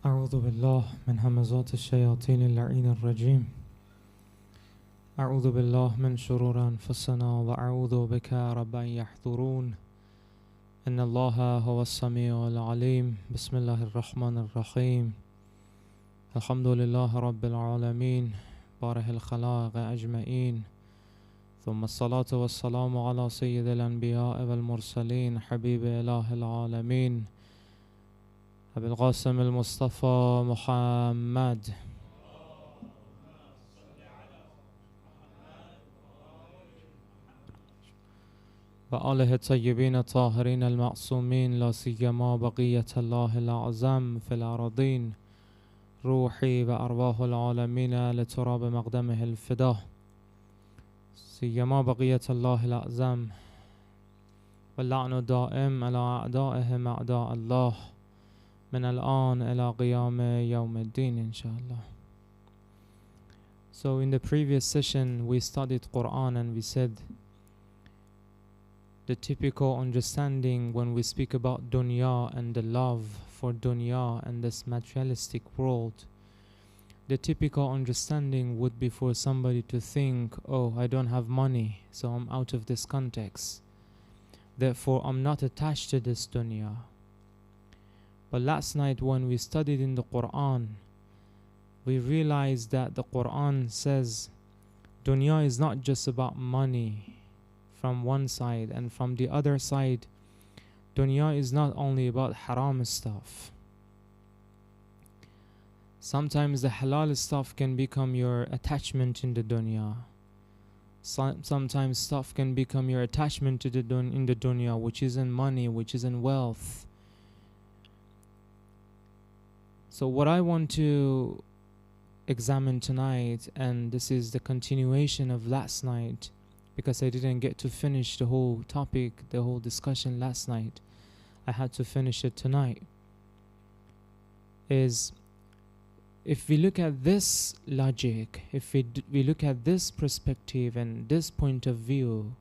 أعوذ بالله من همزات الشياطين اللعين الرجيم. أعوذ بالله من شرور أنفسنا وأعوذ بك رب أن يحضرون. إن الله هو السميع العليم. بسم الله الرحمن الرحيم. الحمد لله رب العالمين بارئ الخلائق أجمعين، ثم الصلاة والسلام على سيد الأنبياء والمرسلين حبيب إله العالمين أبي القاسم المصطفى محمد وآله الطيبين الطاهرين المعصومين، لا سيما بقية الله الأعظم في الأراضين. روحي وأرواح العالمين لتراب مقدمه الفداء، سيما بقية الله الأعظم، واللعن دائم على أعدائهم أعداء الله من الآن إلى قيام يوم الدين inshallah. So in the previous session we studied Quran and we said the typical understanding when we speak about Dunya and the love for Dunya and this materialistic world. The typical understanding would be for somebody to think, oh, I don't have money, so I'm out of this context. Therefore, I'm not attached to this Dunya. But last night when we studied in the Quran, we realized that the Quran says Dunya is not just about money from one side, and from the other side, Dunya is not only about haram stuff. Sometimes the halal stuff can become your attachment in the Dunya. Sometimes stuff can become your attachment to in the Dunya, which isn't money, which isn't wealth. So what I want to examine tonight, and this is the continuation of last night, because I didn't get to finish the whole topic, the whole discussion last night, I had to finish it tonight, is if we look at this logic, if we look at this perspective and this point of view,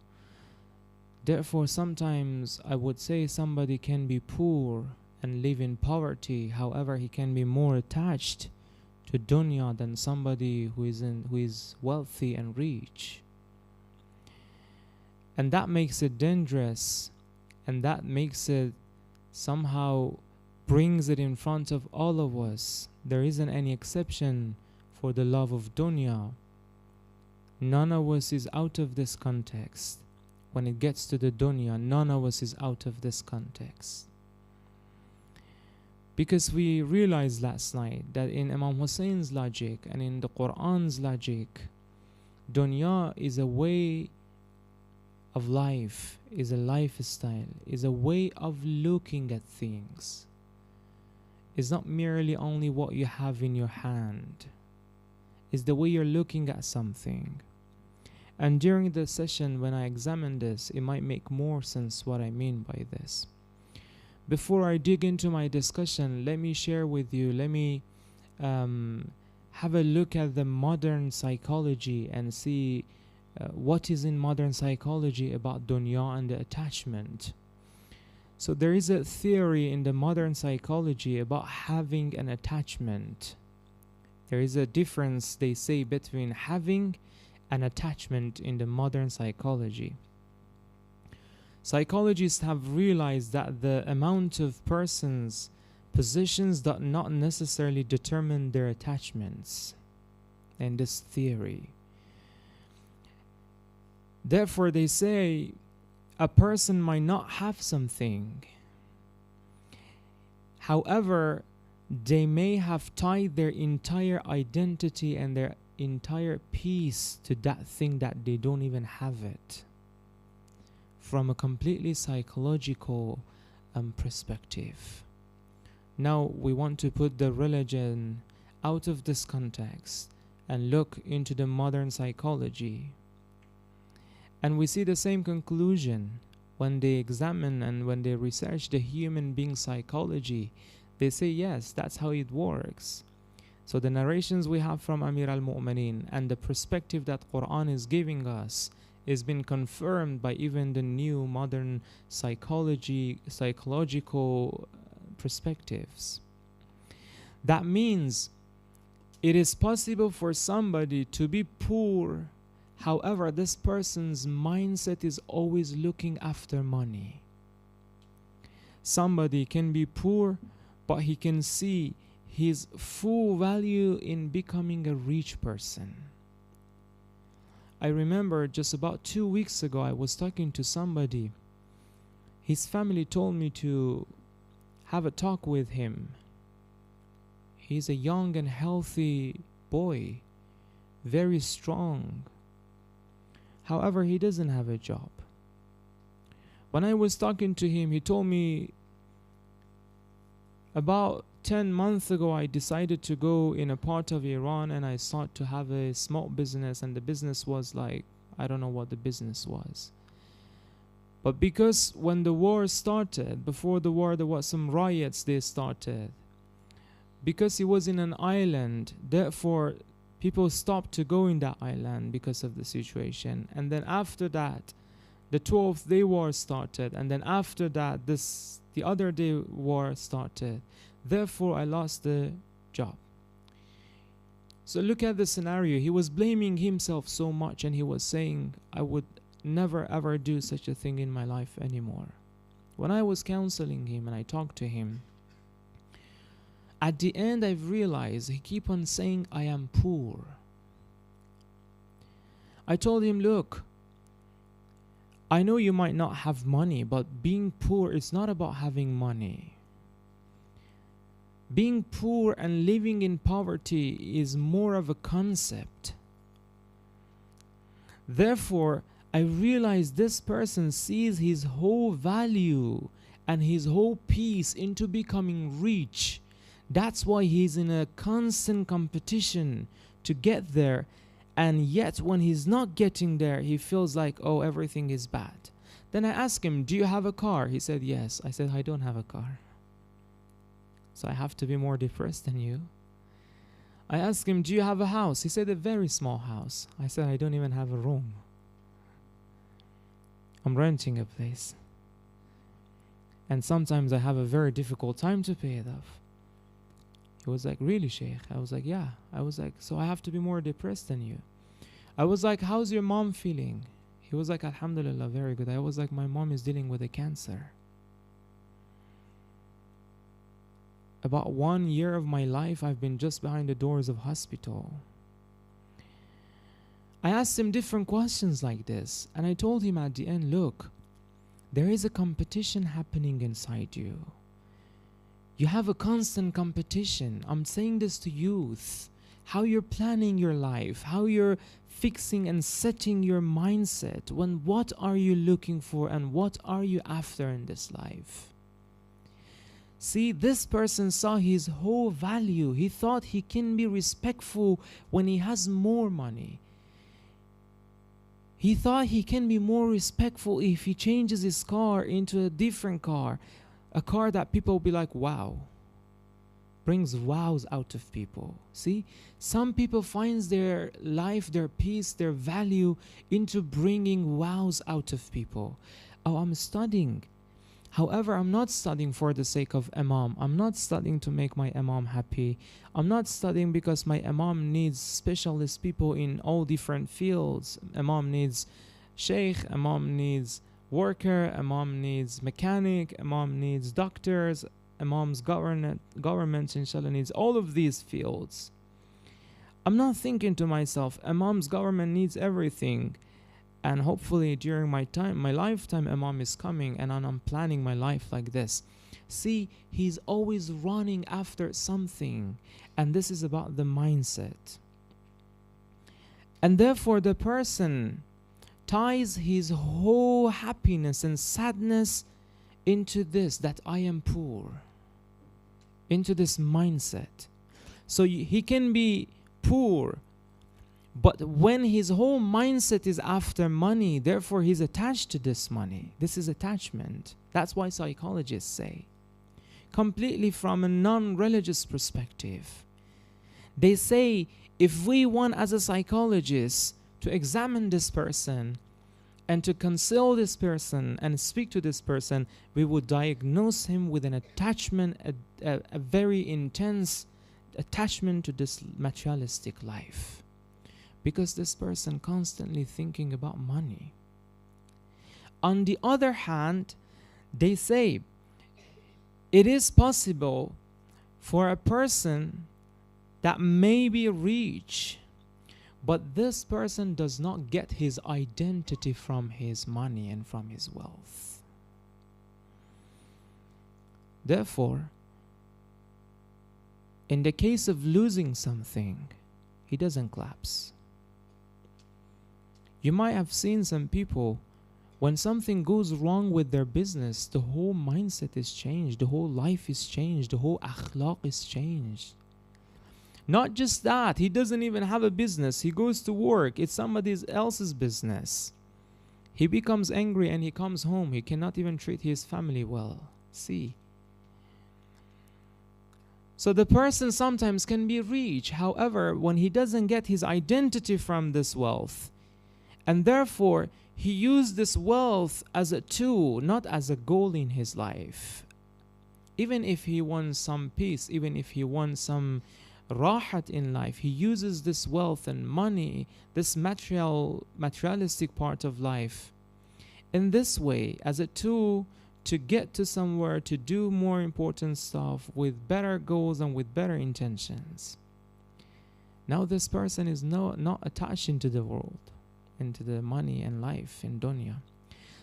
therefore sometimes I would say somebody can be poor and live in poverty, however he can be more attached to dunya than somebody who is wealthy and rich. And that makes it dangerous, and that makes it somehow brings it in front of all of us. There isn't any exception for the love of dunya. None of us is out of this context. When it gets to the dunya, none of us is out of this context. Because we realized last night that in Imam Hussein's logic and in the Quran's logic, dunya is a way of life, is a lifestyle, is a way of looking at things. It's not merely only what you have in your hand. It's the way you're looking at something. And during the session when I examined this, it might make more sense what I mean by this. Before I dig into my discussion, let me share with you, let me have a look at the modern psychology and see what is in modern psychology about dunya and the attachment. So there is a theory in the modern psychology about having an attachment. There is a difference, they say, between having an attachment in the modern psychology. Psychologists have realized that the amount of persons' positions does not necessarily determine their attachments in this theory. Therefore, they say a person might not have something. However, they may have tied their entire identity and their entire peace to that thing that they don't even have it. From a completely psychological perspective. Now we want to put the religion out of this context and look into the modern psychology. And we see the same conclusion when they examine and when they research the human being psychology. They say, yes, that's how it works. So the narrations we have from Amir al-Mu'mineen and the perspective that Quran is giving us is been confirmed by even the new modern psychological perspectives. That means it is possible for somebody to be poor. However, this person's mindset is always looking after money. Somebody can be poor, but he can see his full value in becoming a rich person. I remember just about 2 weeks ago, I was talking to somebody. His family told me to have a talk with him. He's a young and healthy boy, very strong. However, he doesn't have a job. When I was talking to him, he told me about 10 months ago, I decided to go in a part of Iran and I sought to have a small business, and the business was like, I don't know what the business was. But because when the war started, before the war there was some riots they started. Because he was in an island, therefore people stopped to go in that island because of the situation. And then after that, the 12th day war started, and then after that the other day war started. Therefore I lost the job. So look at the scenario. He was blaming himself so much, and he was saying, I would never ever do such a thing in my life anymore. When I was counseling him and I talked to him, at the end I've realized he keep on saying, I am poor. I told him, look, I know you might not have money, but being poor is not about having money. Being poor and living in poverty is more of a concept. Therefore, I realize this person sees his whole value and his whole peace into becoming rich. That's why he's in a constant competition to get there. And yet when he's not getting there, he feels like, oh, everything is bad. Then I asked him, do you have a car? He said, yes. I said, I don't have a car. So I have to be more depressed than you. I asked him, do you have a house? He said, a very small house. I said, I don't even have a room. I'm renting a place. And sometimes I have a very difficult time to pay it off. He was like, really, Sheikh? I was like, yeah. I was like, so I have to be more depressed than you. I was like, how's your mom feeling? He was like, alhamdulillah, very good. I was like, my mom is dealing with a cancer. About 1 year of my life, I've been just behind the doors of hospital. I asked him different questions like this, and I told him at the end, look, there is a competition happening inside you. You have a constant competition. I'm saying this to youth. How you're planning your life, how you're fixing and setting your mindset. What are you looking for and what are you after in this life? See, this person saw his whole value. He thought he can be respectful when he has more money. He thought he can be more respectful if he changes his car into a different car. A car that people will be like, wow. Brings wows out of people. See, some people finds their life, their peace, their value into bringing wows out of people. Oh, I'm studying. However, I'm not studying for the sake of imam. I'm not studying to make my imam happy. I'm not studying because my imam needs specialist people in all different fields. Imam needs sheikh, imam needs worker, imam needs mechanic, imam needs doctors, imam's government inshallah needs all of these fields. I'm not thinking to myself, imam's government needs everything, and hopefully during my lifetime imam is coming, and I'm planning my life like this. See, he's always running after something, and this is about the mindset. And therefore the person ties his whole happiness and sadness into this, that I am poor, into this mindset. So he can be poor, but when his whole mindset is after money, therefore he's attached to this money. This is attachment. That's why psychologists say, completely from a non-religious perspective, they say if we want as a psychologist to examine this person and to console this person and speak to this person, we would diagnose him with an attachment, a very intense attachment to this materialistic life, because this person constantly thinking about money. On the other hand, they say it is possible for a person that may be rich, but this person does not get his identity from his money and from his wealth. Therefore, in the case of losing something, he doesn't collapse. You might have seen some people, when something goes wrong with their business, the whole mindset is changed, the whole life is changed, the whole akhlaq is changed. Not just that, he doesn't even have a business. He goes to work, it's somebody else's business. He becomes angry and he comes home. He cannot even treat his family well. See? So the person sometimes can be rich. However, when he doesn't get his identity from this wealth, and therefore he used this wealth as a tool, not as a goal in his life. Even if he wants some peace, even if he wants some rahat in life, he uses this wealth and money, this materialistic part of life, in this way as a tool to get to somewhere, to do more important stuff with better goals and with better intentions. Now this person is not attached into the world, into the money and life in dunya.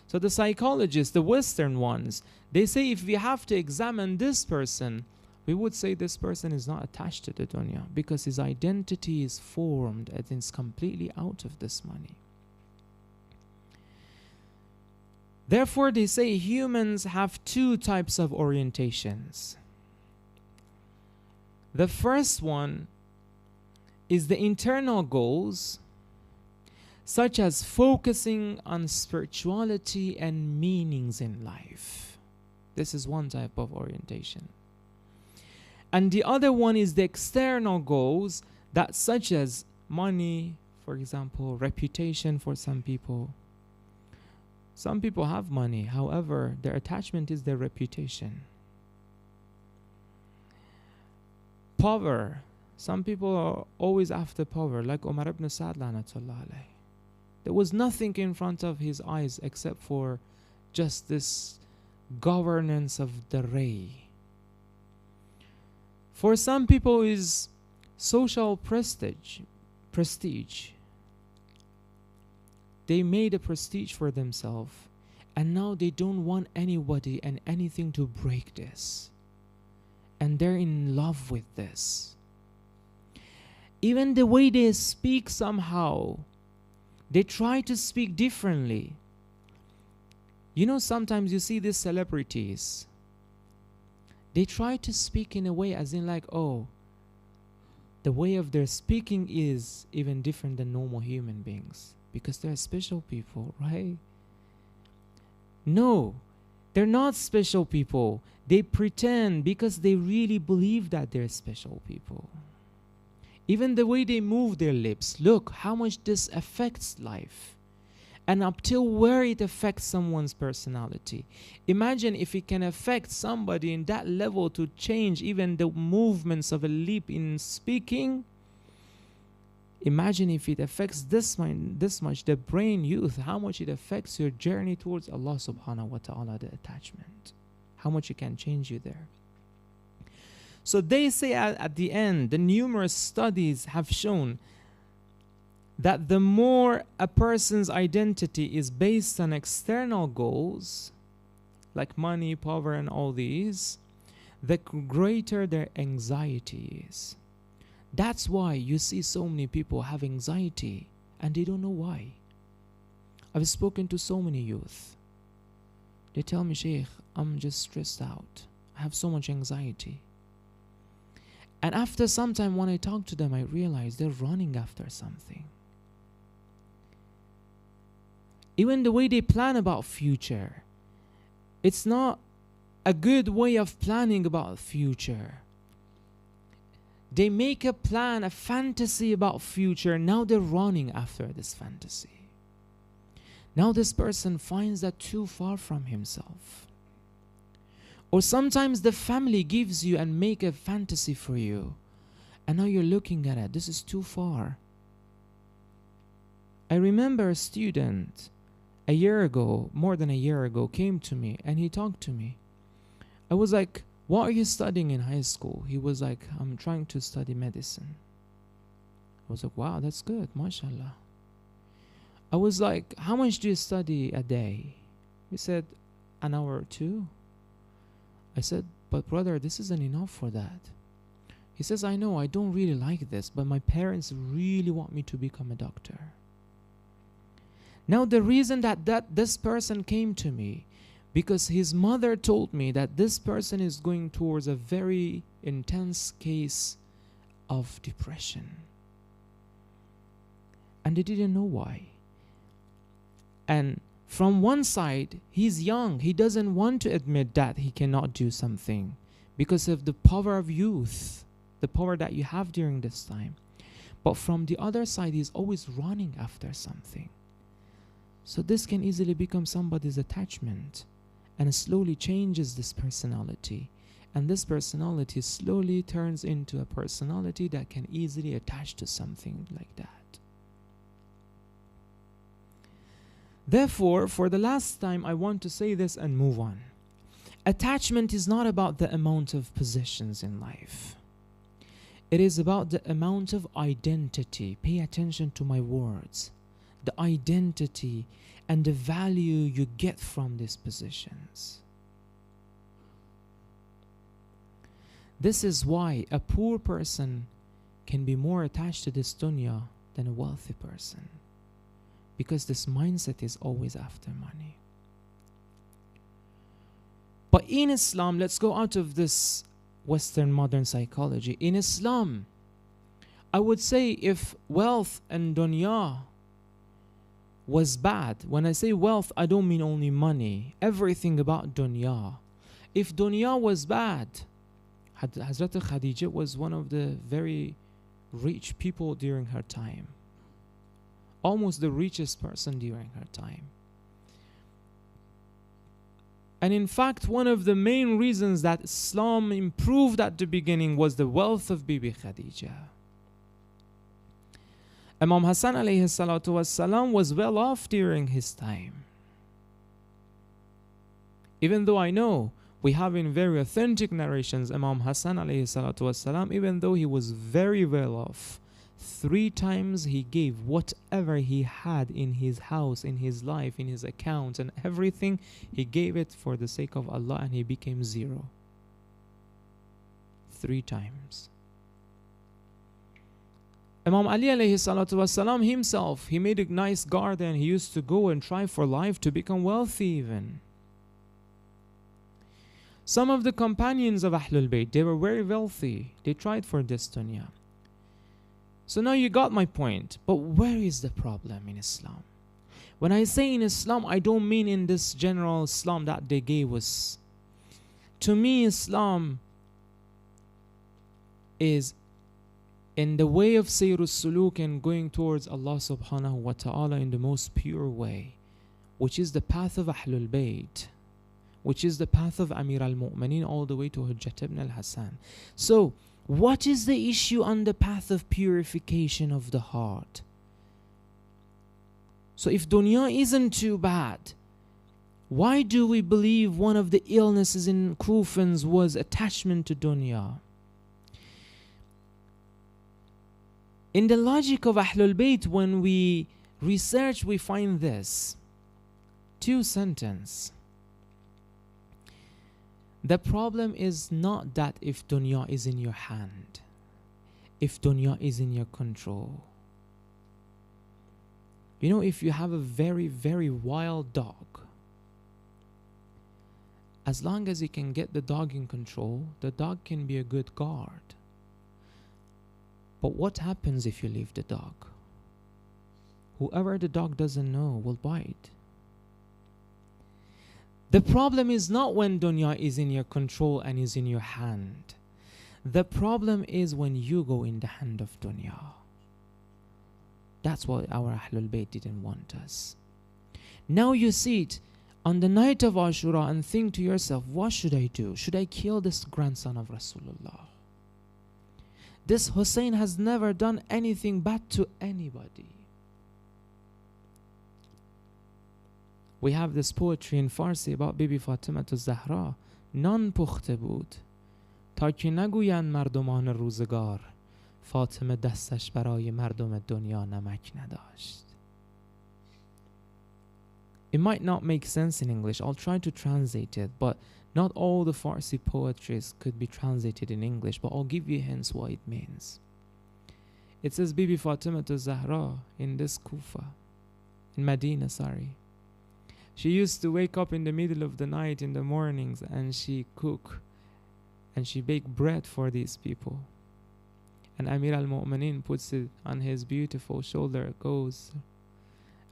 So the psychologists, the Western ones, they say if we have to examine this person, we would say this person is not attached to the dunya, because his identity is formed and it's completely out of this money. Therefore, they say humans have two types of orientations. The first one is the internal goals, such as focusing on spirituality and meanings in life. This is one type of orientation. And the other one is the external goals, that such as money, for example, reputation for some people. Some people have money, however, their attachment is their reputation. Power. Some people are always after power, like Umar ibn Sa'd lanatullah alayh. There was nothing in front of his eyes except for just this governance of the ray. For some people is social prestige. They made a prestige for themselves, and now they don't want anybody and anything to break this. And they're in love with this. Even the way they speak somehow, they try to speak differently. You know, sometimes you see these celebrities, they try to speak in a way as in like, oh, the way of their speaking is even different than normal human beings, because they're special people, right? No, they're not special people. They pretend because they really believe that they're special people. Even the way they move their lips, look how much this affects life, and up till where it affects someone's personality. Imagine if it can affect somebody in that level to change even the movements of a lip in speaking. Imagine if it affects this much, the brain youth, how much it affects your journey towards Allah subhanahu wa ta'ala, the attachment. How much it can change you there. So they say at the end, the numerous studies have shown that the more a person's identity is based on external goals, like money, power, and all these, the greater their anxiety is. That's why you see so many people have anxiety and they don't know why. I've spoken to so many youth. They tell me, Sheikh, I'm just stressed out. I have so much anxiety. And after some time when I talk to them, I realize they're running after something. Even the way they plan about future, it's not a good way of planning about future. They make a plan, a fantasy about future. Now they're running after this fantasy. Now this person finds that too far from himself. Or sometimes the family gives you and make a fantasy for you. And now you're looking at it. This is too far. I remember a student a year ago, more than a year ago, came to me and he talked to me. I was like, what are you studying in high school? He was like, I'm trying to study medicine. I was like, wow, that's good, mashallah. I was like, how much do you study a day? He said, an hour or two. I said, but brother, this isn't enough for that. He says, I know, I don't really like this, but my parents really want me to become a doctor. Now the reason that this person came to me, because his mother told me that this person is going towards a very intense case of depression. And they didn't know why. And from one side, he's young. He doesn't want to admit that he cannot do something because of the power of youth, the power that you have during this time. But from the other side, he's always running after something. So this can easily become somebody's attachment, and it slowly changes this personality. And this personality slowly turns into a personality that can easily attach to something like that. Therefore, for the last time, I want to say this and move on. Attachment is not about the amount of possessions in life. It is about the amount of identity. Pay attention to my words. The identity and the value you get from these possessions. This is why a poor person can be more attached to this dunya than a wealthy person. Because this mindset is always after money. But in Islam, let's go out of this Western modern psychology. In Islam, I would say if wealth and dunya was bad, when I say wealth, I don't mean only money, everything about dunya. If dunya was bad, Hazrat Khadija was one of the very rich people during her time. Almost the richest person during her time. And in fact, one of the main reasons that Islam improved at the beginning was the wealth of Bibi Khadija. Imam Hassan alayhi salatu wassalam was well off during his time. Even though I know we have in very authentic narrations, Imam Hassan alayhi salatu wassalam, even though he was very well off, 3 times he gave whatever he had in his house, in his life, in his accounts and everything, he gave it for the sake of Allah, and he became 0. 3 times. Imam Ali alayhi salatu wasalam himself, he made a nice garden. He used to go and try for life to become wealthy even. Some of the companions of Ahlul Bayt, they were very wealthy. They tried for this dunya. So now you got my point. But where is the problem in Islam? When I say in Islam, I don't mean in this general Islam that they gave us. To me, Islam is in the way of Sayrus Suluk and going towards Allah subhanahu wa ta'ala in the most pure way, which is the path of Ahlul Bayt, which is the path of Amir al-Mu'mineen all the way to Hujjat ibn al-Hassan. So, what is the issue on the path of purification of the heart? So if dunya isn't too bad, why do we believe one of the illnesses in Kufans was attachment to dunya? In the logic of Ahlul Bayt, when we research, we find this 2 sentences. The problem is not that if dunya is in your hand, if dunya is in your control. You know, if you have a very, very wild dog, as long as you can get the dog in control, the dog can be a good guard. But what happens if you leave the dog? Whoever the dog doesn't know will bite. The problem is not when dunya is in your control and is in your hand. The problem is when you go in the hand of dunya. That's why our Ahlul Bayt didn't want us. Now you see it on the night of Ashura and think to yourself, what should I do? Should I kill this grandson of Rasulullah? This Hussein has never done anything bad to anybody. We have this poetry in Farsi about Bibi Fatima to Zahra. نان پخته بود تا که نگویند مردمان روزگار فاطمه دستش برای مردم دنیا نمک نداشت. It might not make sense in English. I'll try to translate it, but not all the Farsi poetries could be translated in English, but I'll give you hints what it means. It says Bibi Fatima to Zahra in this Kufa, in Medina, sorry. She used to wake up in the middle of the night in the mornings and she cook and she bake bread for these people. And Amir al-Mu'minin puts it on his beautiful shoulder, goes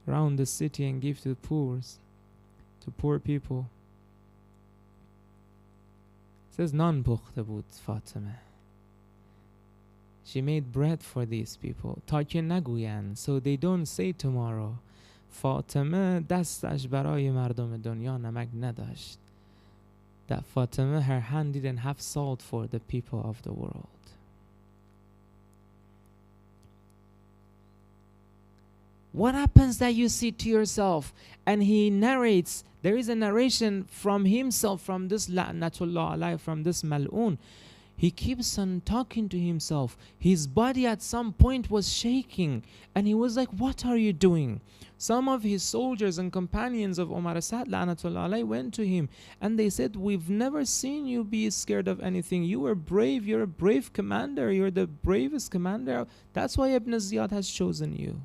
around the city and gives to poor people. It says non pukhte bud Fatima. She made bread for these people. Ta ke naguyan, so they don't say tomorrow. Fatima dastash baraye mardom dunya namak nadasht. That Fatima, her hand didn't have salt for the people of the world. What happens that you see to yourself? And he narrates, there is a narration from himself, from this la'natullah alayh, from this mal'un. He keeps on talking to himself. His body at some point was shaking. And he was like, what are you doing? Some of his soldiers and companions of Umar Asad la'natullah alayh went to him. And they said, we've never seen you be scared of anything. You were brave. You're a brave commander. You're the bravest commander. That's why Ibn Ziyad has chosen you.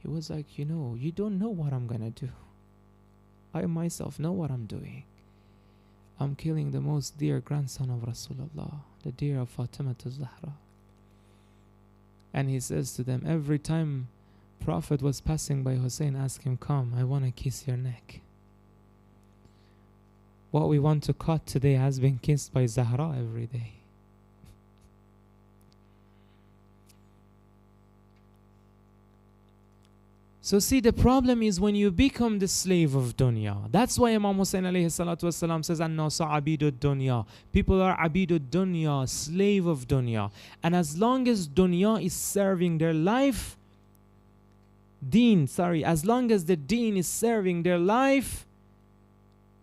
He was like, you don't know what I'm gonna do. I myself know what I'm doing. I'm killing the most dear grandson of Rasulullah, the dear of Fatima to Zahra. And he says to them, every time Prophet was passing by Hussein, ask him, come, I want to kiss your neck. What we want to cut today has been kissed by Zahra every day. So see, the problem is when you become the slave of dunya. That's why Imam Hussein alayhi salatu wasalam says, An-nasa abidud dunya. People are abidud dunya, slave of dunya. And as long as dunya is serving their life, as long as the deen is serving their life,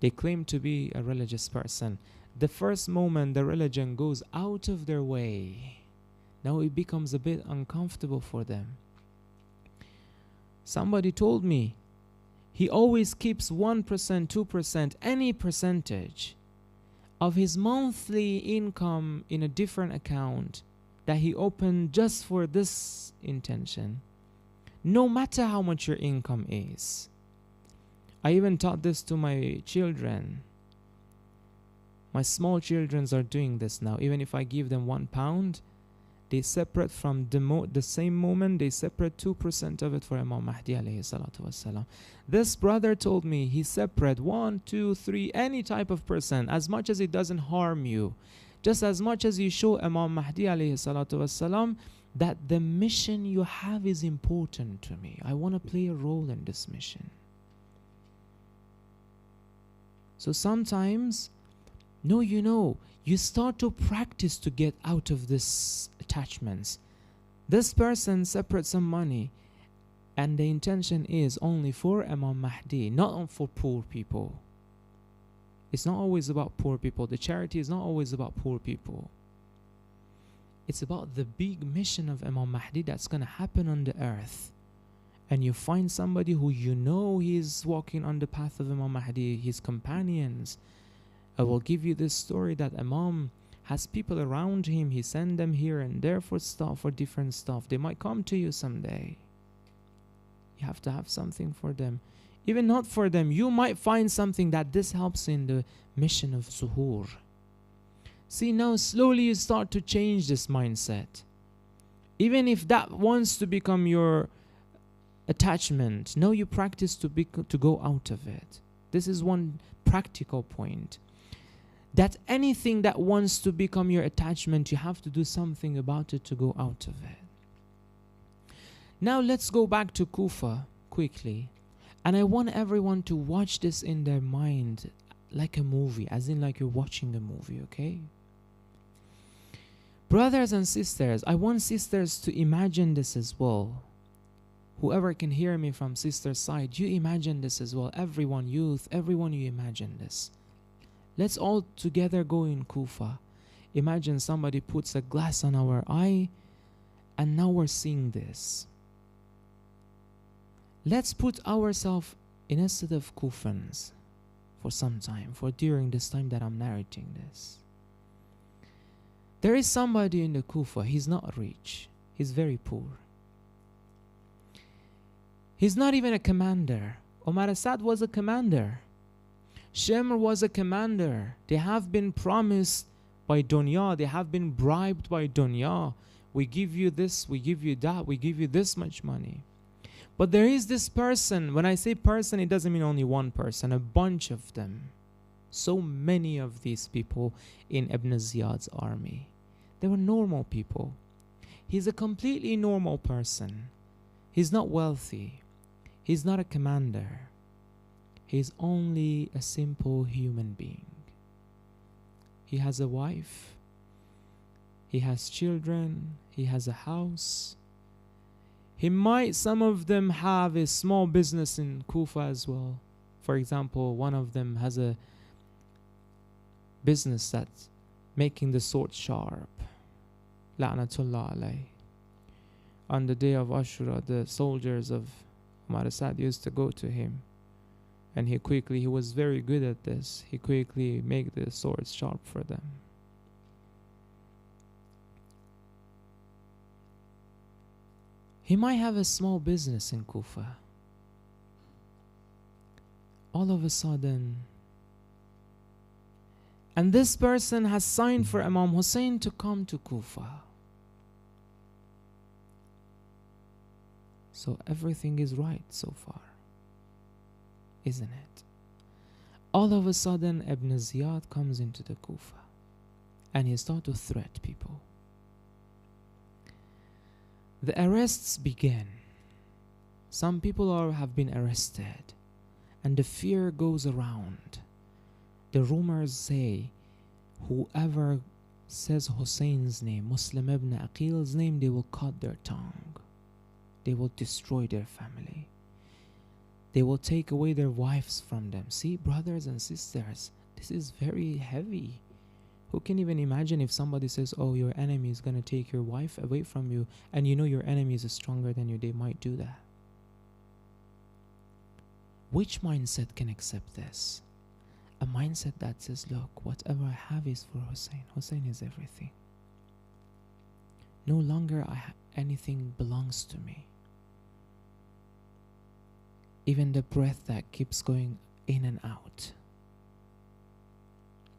they claim to be a religious person. The first moment the religion goes out of their way, now it becomes a bit uncomfortable for them. Somebody told me he always keeps 1%, 2%, any percentage of his monthly income in a different account that he opened just for this intention, no matter how much your income is. I even taught this to my children. My small children are doing this now. Even if I give them £1, they separate from the same moment, they separate 2% of it for Imam Mahdi alayhi salatu wasalam. This brother told me he separate 1, 2, 3, any type of percent, as much as it doesn't harm you. Just as much as you show Imam Mahdi alayhi salatu wasalam that the mission you have is important to me. I want to play a role in this mission. So sometimes, you start to practice to get out of this attachments. This person separates some money and the intention is only for Imam Mahdi, not for poor people. It's not always about poor people. The charity is not always about poor people. It's about the big mission of Imam Mahdi that's going to happen on the earth. And you find somebody who he's walking on the path of Imam Mahdi, his companions. I will give you this story that Imam has people around him. He sends them here and there for different stuff. They might come to you someday. You have to have something for them. Even not for them, you might find something that this helps in the mission of Zuhur. See, now slowly you start to change this mindset. Even if that wants to become your attachment, now you practice to go out of it. This is one practical point. That anything that wants to become your attachment, you have to do something about it to go out of it. Now let's go back to Kufa quickly. And I want everyone to watch this in their mind like a movie, as in like you're watching a movie, okay? Brothers and sisters, I want sisters to imagine this as well. Whoever can hear me from sister's side, you imagine this as well. Everyone, youth, everyone, you imagine this. Let's all together go in Kufa. Imagine somebody puts a glass on our eye and now we're seeing this. Let's put ourselves in a set of Kufans for some time, for during this time that I'm narrating this. There is somebody in the Kufa, he's not rich, he's very poor. He's not even a commander. Omar Assad was a commander. Shemr was a commander. They have been promised by Dunya, they have been bribed by Dunya. We give you this, we give you that, we give you this much money. But there is this person. When I say person, it doesn't mean only one person, a bunch of them. So many of these people in Ibn Ziyad's army. They were normal people. He's a completely normal person. He's not wealthy. He's not a commander. He's only a simple human being. He has a wife. He has children. He has a house. He might, some of them have a small business in Kufa as well. For example, one of them has a business that's making the sword sharp. La'natullah alayh. On the day of Ashura, the soldiers of Umar Assad used to go to him. And he was very good at this. He quickly made the swords sharp for them. He might have a small business in Kufa. All of a sudden, and this person has signed for Imam Hussein to come to Kufa. So everything is right so far, isn't it? All of a sudden, Ibn Ziyad comes into the Kufa and he starts to threat people. The arrests began. Some people have been arrested and the fear goes around. The rumors say whoever says Hussein's name, Muslim ibn Aqil's name, they will cut their tongue. They will destroy their family. They will take away their wives from them. See, brothers and sisters, this is very heavy. Who can even imagine if somebody says, oh, your enemy is going to take your wife away from you, and you know your enemy is stronger than you, they might do that. Which mindset can accept this? A mindset that says, look, whatever I have is for Hussein. Hussein is everything. No longer anything belongs to me. Even the breath that keeps going in and out,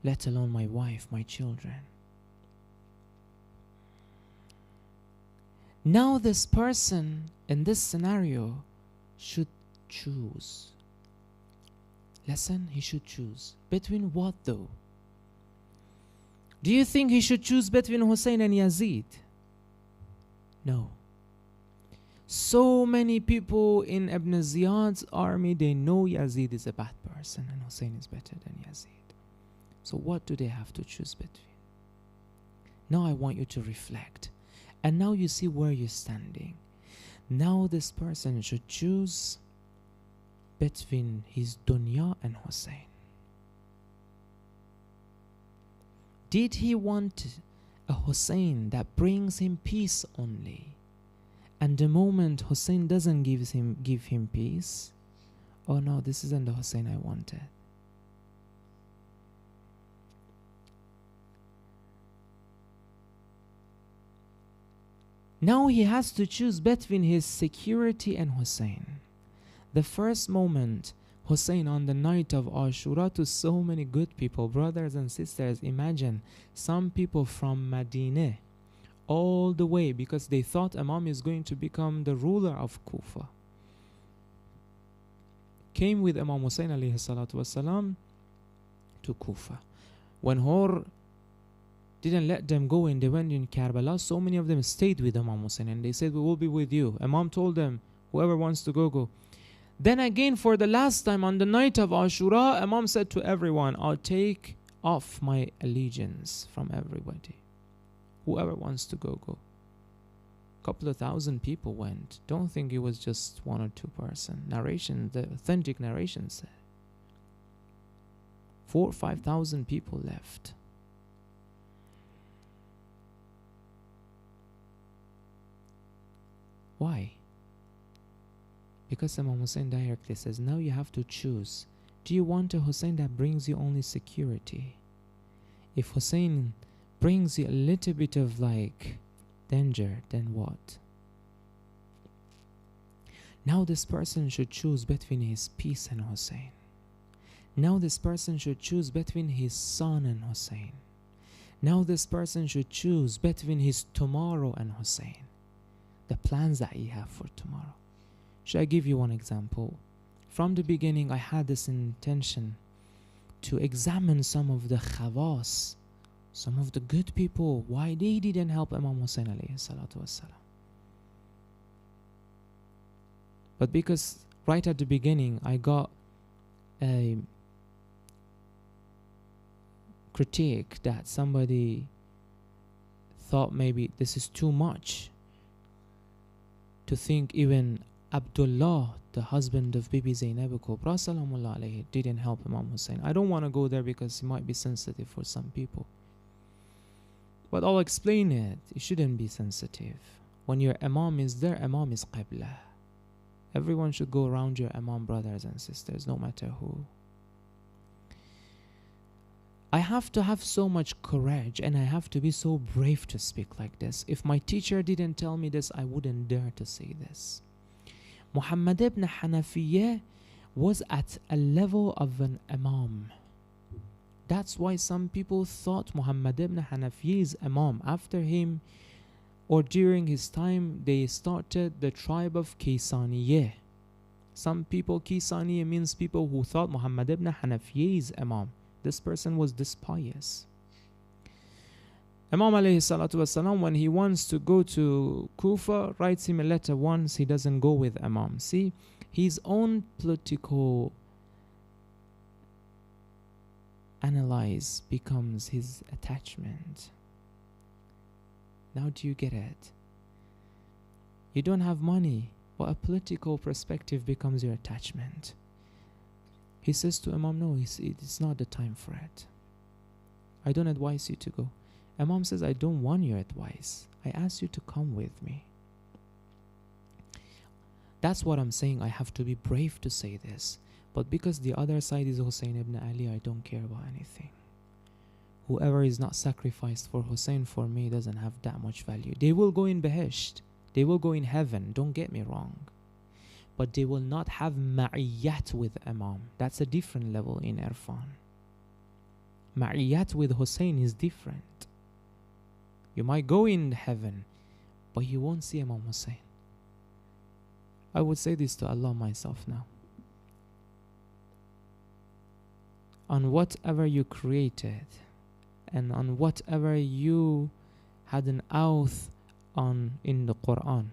let alone my wife, my children. Now this person in this scenario should choose. Listen, he should choose. Between what though? Do you think he should choose between Hussein and Yazid? No. So many people in Ibn Ziyad's army, they know Yazid is a bad person and Hussein is better than Yazid. So what do they have to choose between? Now I want you to reflect. And now you see where you're standing. Now this person should choose between his Dunya and Hussein. Did he want a Hussein that brings him peace only? And the moment Hussein doesn't give him peace, oh no, this isn't the Hussein I wanted. Now he has to choose between his security and Hussein. The first moment, Hussein on the night of Ashura, to so many good people, brothers and sisters, imagine some people from Medina, all the way, because they thought Imam is going to become the ruler of Kufa, came with Imam Hussein alayhi salatu wasalam to Kufa. When Hor didn't let them go and they went in Karbala, so many of them stayed with Imam Hussein and they said, we will be with you. Imam told them, whoever wants to go, go. Then again, for the last time on the night of Ashura, Imam said to everyone, I'll take off my allegiance from everybody. Whoever wants to go, go. Couple of thousand people went. Don't think it was just one or two person. Narration, the authentic narration said 4,000 or 5,000 people left. Why? Because Imam Hussein directly says, now you have to choose. Do you want a Hussein that brings you only security? If Hussein brings you a little bit of like danger, then what? Now this person should choose between his peace and Hussein. Now this person should choose between his son and Hussein. Now this person should choose between his tomorrow and Hussein. The plans that he have for tomorrow. Should I give you one example? From the beginning I had this intention to examine some of the khawas, some of the good people, why they didn't help Imam Hussein alayhi salatu wassalam. But because right at the beginning I got a critique that somebody thought maybe this is too much to think even Abdullah, the husband of Bibi Zainab Kubra salamullah alayhi, didn't help Imam Hussein. I don't want to go there because it might be sensitive for some people. But I'll explain it. It shouldn't be sensitive. When your Imam is there, Imam is Qibla. Everyone should go around your Imam, brothers and sisters, no matter who. I have to have so much courage and I have to be so brave to speak like this. If my teacher didn't tell me this, I wouldn't dare to say this. Muhammad ibn Hanafiyyah was at a level of an Imam. That's why some people thought Muhammad ibn Hanafiyyah is Imam. After him or during his time, they started the tribe of Kaysaniyah. Some people, Kaysaniyah means people who thought Muhammad ibn Hanafiyyah is Imam. This person was this pious. Imam alayhi salatu wasalam, when he wants to go to Kufa, writes him a letter once, he doesn't go with Imam. See, his own political analyze becomes his attachment. Now do you get it? You don't have money, but a political perspective becomes your attachment. He says to Imam, no, it's not the time for it. I don't advise you to go. Imam says, I don't want your advice. I ask you to come with me. That's what I'm saying. I have to be brave to say this. But because the other side is Hussein ibn Ali, I don't care about anything. Whoever is not sacrificed for Hussein, for me, doesn't have that much value. They will go in Behesht. They will go in heaven. Don't get me wrong. But they will not have ma'iyyat with Imam. That's a different level in Irfan. Ma'iyyat with Hussein is different. You might go in heaven, but you won't see Imam Hussein. I would say this to Allah myself now. On whatever you created, and on whatever you had an oath on in the Quran,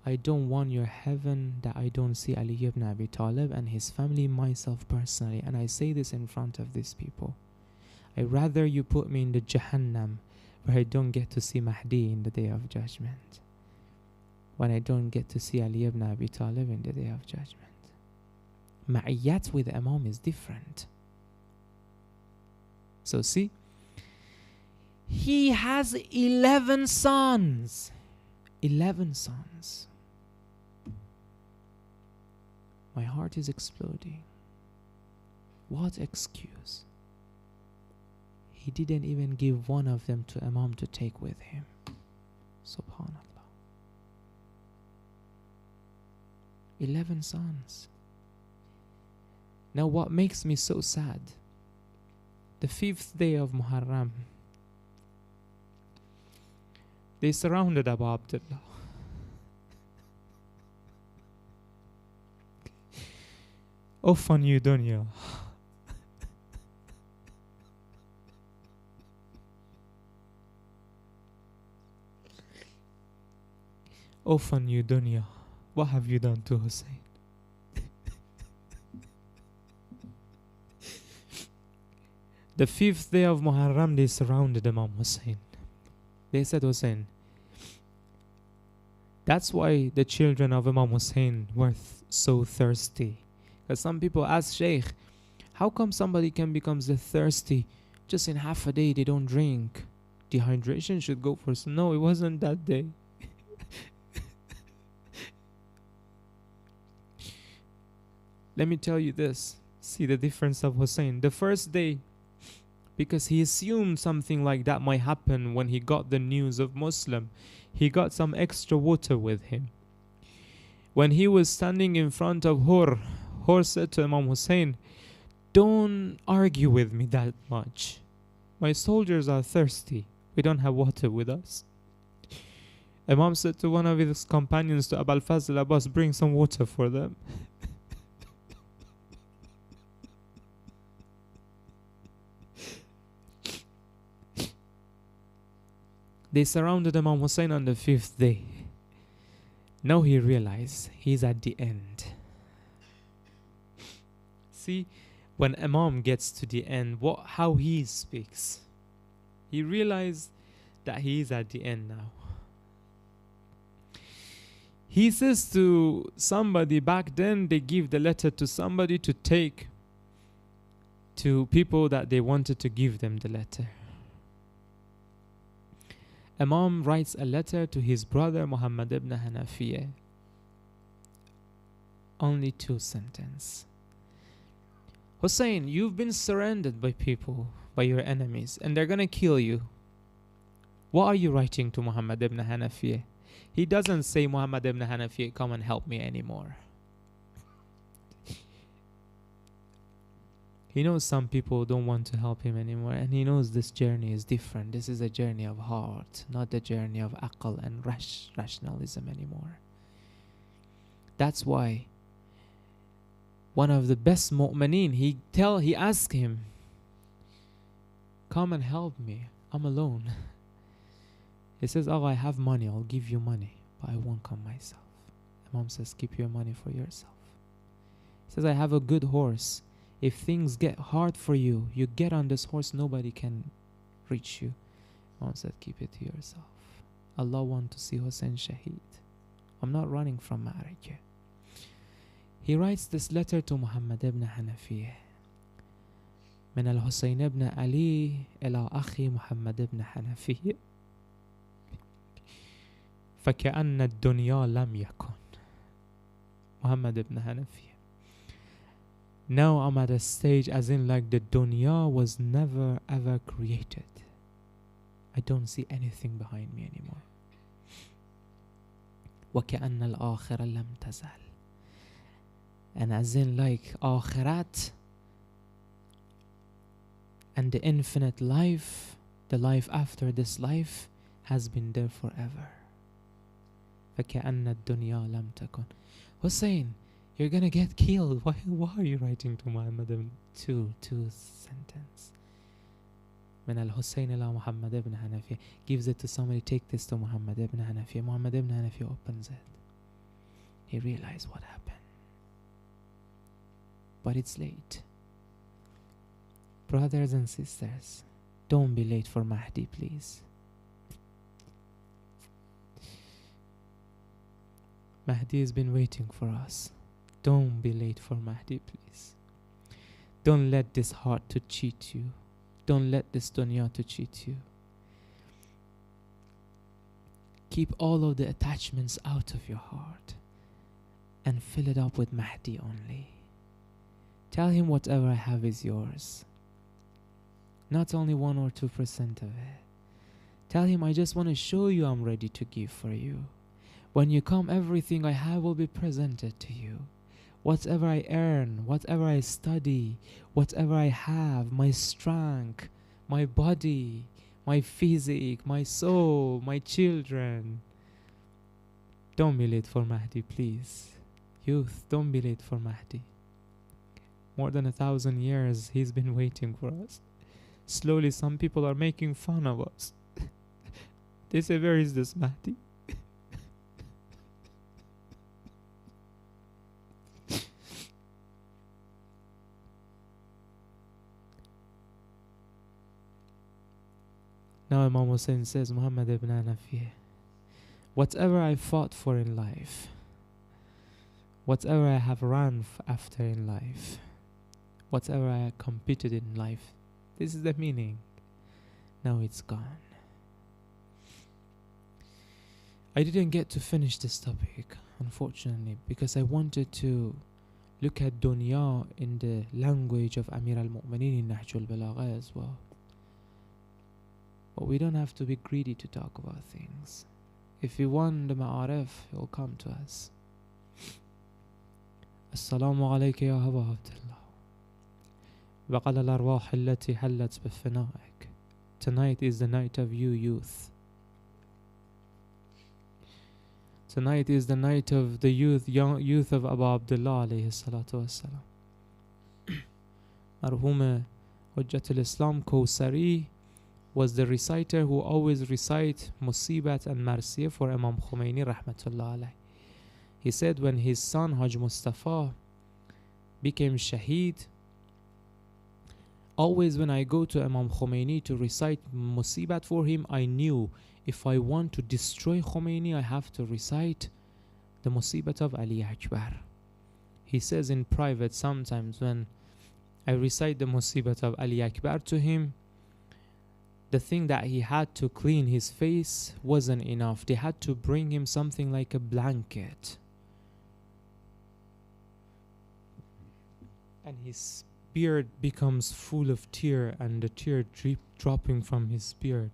I don't want your heaven that I don't see Ali ibn Abi Talib and his family, myself personally, and I say this in front of these people. I'd rather you put me in the Jahannam where I don't get to see Mahdi in the Day of Judgment, when I don't get to see Ali ibn Abi Talib in the Day of Judgment. Ma'iyyat with Imam is different. So see, he has 11 sons. 11 sons. My heart is exploding. What excuse? He didn't even give one of them to Imam to take with him. Subhanallah. 11 sons. Now what makes me so sad? The 5th day of Muharram, they surrounded Abu Abdullah. Off on you, Dunya. Off on you, Dunya. What have you done to Hussein? The 5th day of Muharram, they surrounded Imam Hussein. They said, Hussein, that's why the children of Imam Hussein were so thirsty. Because some people ask Sheikh, how come somebody can become so thirsty just in half a day they don't drink? Dehydration should go first. No, it wasn't that day. Let me tell you this. See the difference of Hussein. The first day, because he assumed something like that might happen when he got the news of Muslim, he got some extra water with him. When he was standing in front of Hur said to Imam Hussein, don't argue with me that much. My soldiers are thirsty. We don't have water with us. Imam said to one of his companions, to Abul Fazl Abbas, bring some water for them. They surrounded Imam Hussein on the 5th day. Now he realized he's at the end. See, when Imam gets to the end, how he speaks. He realized that he is at the end now. He says to somebody, back then they give the letter to somebody to take to people that they wanted to give them the letter. Imam writes a letter to his brother Muhammad ibn Hanafiya. Only 2 sentences. Hussein, you've been surrounded by people, by your enemies, and they're gonna kill you. What are you writing to Muhammad ibn Hanafiya? He doesn't say, Muhammad ibn Hanafiya, come and help me anymore. He knows some people don't want to help him anymore, and he knows this journey is different. This is a journey of heart, not the journey of aql and rationalism anymore. That's why one of the best mu'mineen, he asked him, come and help me, I'm alone. He says, oh, I have money, I'll give you money, but I won't come myself. Imam says, keep your money for yourself. He says, I have a good horse. If things get hard for you, you get on this horse, nobody can reach you. Imam said, keep it to yourself. Allah wants to see Hussein Shaheed. I'm not running from marriage. He writes this letter to Muhammad ibn Hanafiya. من الحسين ابن علي إلى أخي محمد ابن حنفية فكأن الدنيا لم يكن. Muhammad ibn Hanafiya. Now I'm at a stage as in like the dunya was never ever created. I don't see anything behind me anymore. وكأن الآخرة لم تزل. And as in like akhirat and the infinite life, the life after this life has been there forever. فكأن الدنيا لم تكن. Hussein, you're gonna get killed. Why are you writing to Muhammad ibn two sentence? من الحسين إلى محمد ibn Hanafiya. Gives it to somebody, take this to Muhammad ibn Hanafiya. Muhammad ibn Hanafiya opens it. He realized what happened. But it's late. Brothers and sisters, don't be late for Mahdi, please. Mahdi has been waiting for us. Don't be late for Mahdi, please. Don't let this heart to cheat you. Don't let this dunya to cheat you. Keep all of the attachments out of your heart and fill it up with Mahdi only. Tell him whatever I have is yours. Not only 1 or 2% of it. Tell him I just want to show you I'm ready to give for you. When you come, everything I have will be presented to you. Whatever I earn, whatever I study, whatever I have, my strength, my body, my physique, my soul, my children. Don't be late for Mahdi, please. Youth, don't be late for Mahdi. More than 1,000 years he's been waiting for us. Slowly some people are making fun of us. They say, where is this Mahdi? Now Imam Hussein says, Muhammad ibn Hanafi, whatever I fought for in life, whatever I have run after in life, whatever I competed in life, this is the meaning. Now it's gone. I didn't get to finish this topic, unfortunately, because I wanted to look at Dunya in the language of Amir al-Mu'mineen in Nahj al-Balagha as well. But we don't have to be greedy to talk about things. If we want the ma'arif, it will come to us. Assalamu alayka ya Aba Abdullah. وقال الأرواح التي حلت بفنائك. Tonight is the night of you, youth. Tonight is the night of the youth of Abu Abdullah alayhi salatu wassalam. Marhum Hujjat al-Islam Kawsari was the reciter who always recite Musibat and Marsiyah for Imam Khomeini rahmatullah alayh. He said when his son Haj Mustafa became Shaheed, always when I go to Imam Khomeini to recite Musibat for him, I knew if I want to destroy Khomeini, I have to recite the Musibat of Ali Akbar. He says in private, sometimes when I recite the Musibat of Ali Akbar to him, the thing that he had to clean his face wasn't enough. They had to bring him something like a blanket. And his beard becomes full of tear, and the tear dropping from his beard.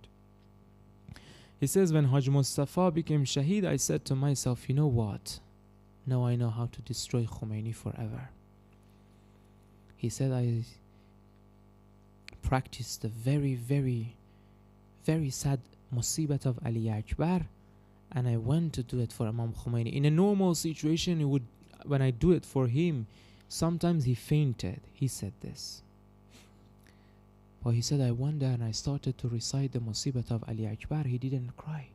He says, when Haj Mustafa became Shaheed, I said to myself, you know what? Now I know how to destroy Khomeini forever. He said, I practiced the very, very, very sad Musibat of Ali Akbar, and I went to do it for Imam Khomeini. In a normal situation, when I do it for him, sometimes he fainted. He said this. But he said, I went there and I started to recite the Musibat of Ali Akbar. He didn't cry.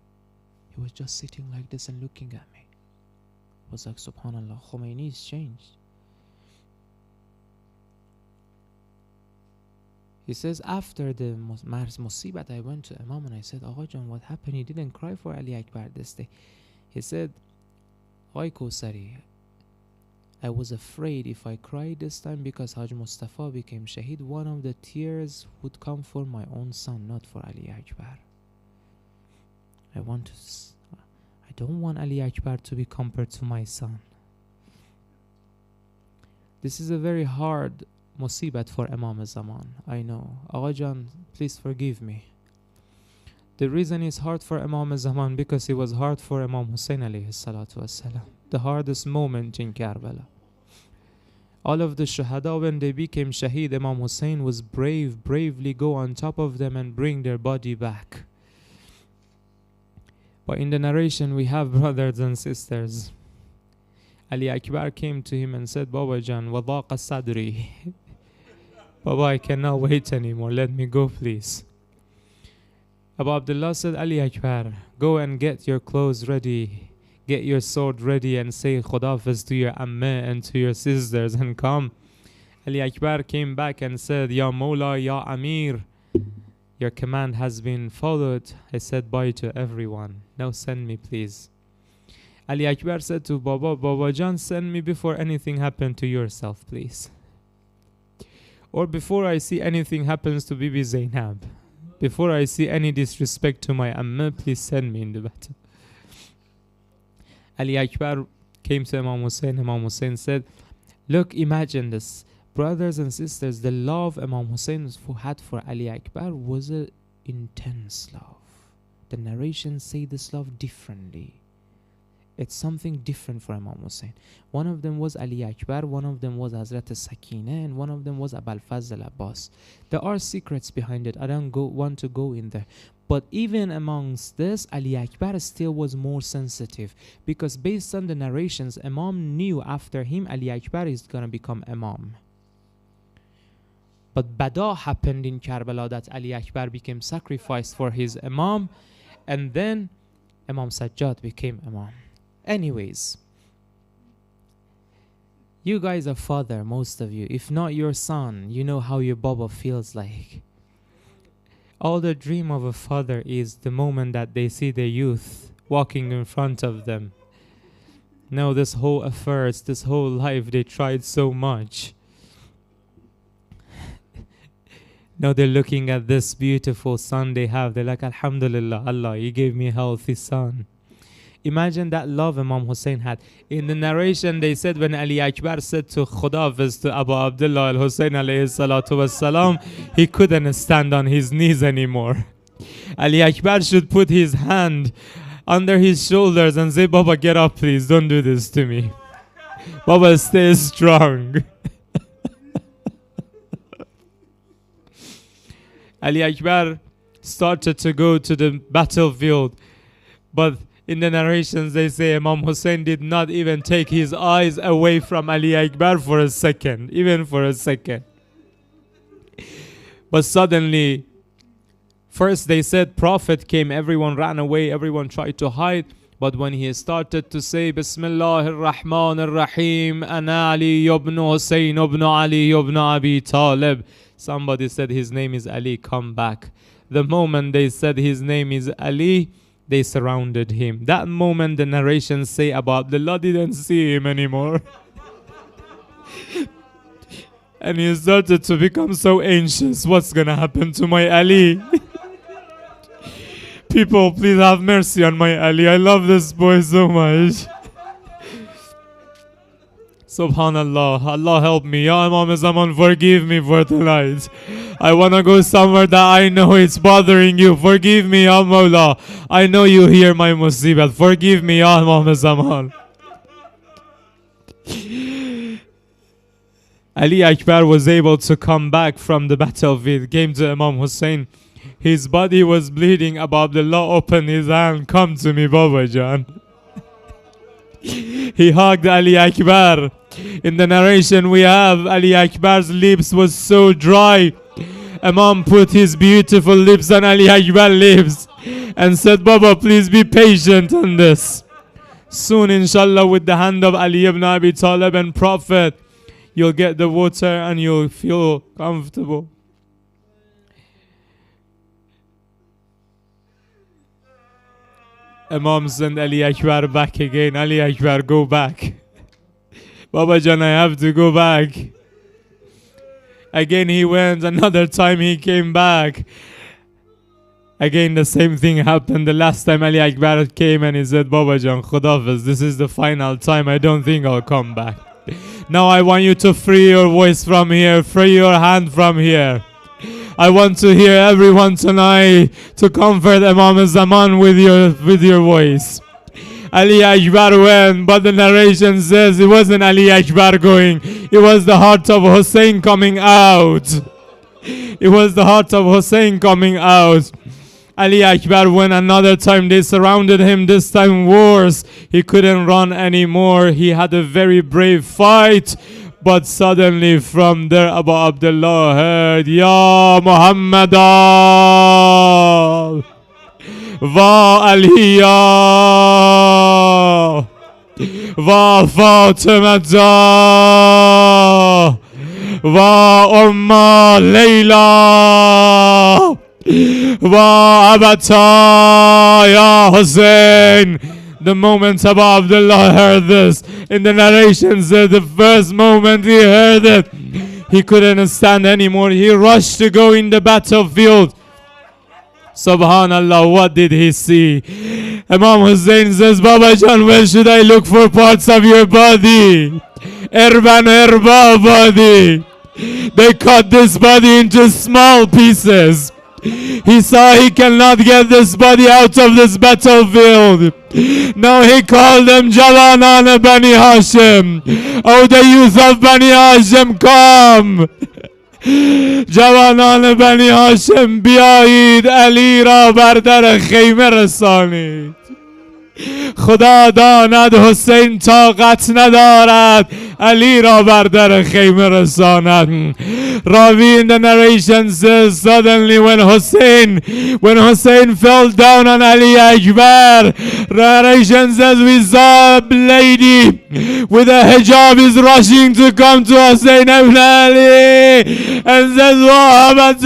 He was just sitting like this and looking at me. I was like, subhanallah, Khomeini's changed. He says, after the Musibat, I went to Imam and I said, Agha Jan, what happened? He didn't cry for Ali Akbar this day. He said, Agha Kawsari, I was afraid if I cried this time because Haj Mustafa became Shaheed, one of the tears would come for my own son, not for Ali Akbar. I don't want Ali Akbar to be compared to my son. This is a very hard musibat for Imam Zaman. I know. Agha Jan, please forgive me. The reason it's hard for Imam Zaman because it was hard for Imam Hussein alayhi salatu wassalam. The hardest moment in Karbala. All of the Shuhada, when they became Shaheed, Imam Hussein was bravely go on top of them and bring their body back. But in the narration we have brothers and sisters. Ali Akbar came to him and said, Baba Jan, wadaqa sadri. Baba, I cannot wait anymore. Let me go, please. Abu Abdullah said, Ali Akbar, go and get your clothes ready. Get your sword ready and say Khudafiz to your Ammah and to your sisters and come. Ali Akbar came back and said, Ya Mawla, Ya Amir, your command has been followed. I said bye to everyone. Now send me, please. Ali Akbar said to Baba Jan, send me before anything happened to yourself, please. Or before I see anything happens to Bibi Zainab. Before I see any disrespect to my Ammah, please send me in the battle. Ali Akbar came to Imam Hussein. Imam Hussein said, look, imagine this. Brothers and sisters, the love Imam Hussein had for Ali Akbar was an intense love. The narrations say this love differently. It's something different for Imam Hussein. One of them was Ali Akbar, one of them was Hazrat Sakina, and one of them was Abul Fazl Abbas. There are secrets behind it. I don't want to go in there. But even amongst this, Ali Akbar still was more sensitive. Because based on the narrations, Imam knew after him, Ali Akbar is going to become Imam. But Bada happened in Karbala that Ali Akbar became sacrificed for his Imam. And then Imam Sajjad became Imam. Anyways, you guys are father, most of you. If not your son, you know how your Baba feels like. All the dream of a father is the moment that they see their youth walking in front of them. No, this whole affairs, this whole life, they tried so much. Now they're looking at this beautiful son they have. They're like, Alhamdulillah, Allah, you gave me a healthy son. Imagine that love Imam Hussein had. In the narration, they said when Ali Akbar said to Khudafiz to Abu Abdullah al-Hussein alayhi salatu wassalam, he couldn't stand on his knees anymore. Ali Akbar should put his hand under his shoulders and say, Baba, get up please, don't do this to me. Baba, stay strong. Ali Akbar started to go to the battlefield, but in the narrations they say Imam Hussein did not even take his eyes away from Ali Akbar for a second, even for a second. But suddenly, first they said Prophet came, everyone ran away, everyone tried to hide. But when he started to say Bismillah ar-Rahman ar-Rahim, Ana Ali ibn Hussein ibn Ali ibn Abi Talib, somebody said his name is Ali, come back. The moment they said his name is Ali, they surrounded him. That moment the narrations say about Abdullah didn't see him anymore. And he started to become so anxious. What's gonna happen to my Ali? People, please have mercy on my Ali. I love this boy so much. Subhanallah, Allah help me. Ya Imam Zaman, forgive me for tonight. I want to go somewhere that I know it's bothering you. Forgive me, Ya Mawla. I know you hear my musibat. Forgive me, Ya Imam Zaman. Ali Akbar was able to come back from the battlefield, came to Imam Hussein. His body was bleeding. Abu Abdullah opened his hand. Come to me, Baba Jan. He hugged Ali Akbar. In the narration we have Ali Akbar's lips was so dry. Imam put his beautiful lips on Ali Akbar's lips and said, Baba, please be patient on this. Soon, inshallah, with the hand of Ali ibn Abi Talib and Prophet, you'll get the water and you'll feel comfortable. Imam sent Ali Akbar back again. Ali Akbar, go back. Baba Jan, I have to go back. Again he went. Another time he came back. Again the same thing happened. The last time Ali Akbar came and he said, Baba Jan, Khudafiz, this is the final time. I don't think I'll come back. Now I want you to free your voice from here. Free your hand from here. I want to hear everyone tonight to comfort Imam Zaman with your voice. Ali Akbar went, but the narration says it wasn't Ali Akbar going. It was the heart of Hussein coming out. It was the heart of Hussein coming out. Ali Akbar went another time. They surrounded him, this time worse. He couldn't run anymore. He had a very brave fight. But suddenly from there Abu Abdullah heard, Ya Muhammad Va Aliya Va Fatimata Va Umma Layla Va Abata Ya Hussein. The moment Abu Abdullah heard this, in the narration said the first moment he heard it, he couldn't stand anymore. He rushed to go in the battlefield. Subhanallah, what did he see? Imam Hussein says, Baba Jan, where should I look for parts of your body? Erban Erba body. They cut this body into small pieces. He saw he cannot get this body out of this battlefield. Now he called them Jalanan Bani Hashim. Oh, the youth of Bani Hashim, come. Jalanan Bani Hashim, بیایید علی را بر در خیمه رسانید. خدا داند حسین طاقت ندارد علی را بر در خیمه رساند. Ravi in the narration says suddenly when Hussein fell down on Ali Akbar, narration says we saw a lady with a hijab is rushing to come to Hussein ibn Ali and says Muhammad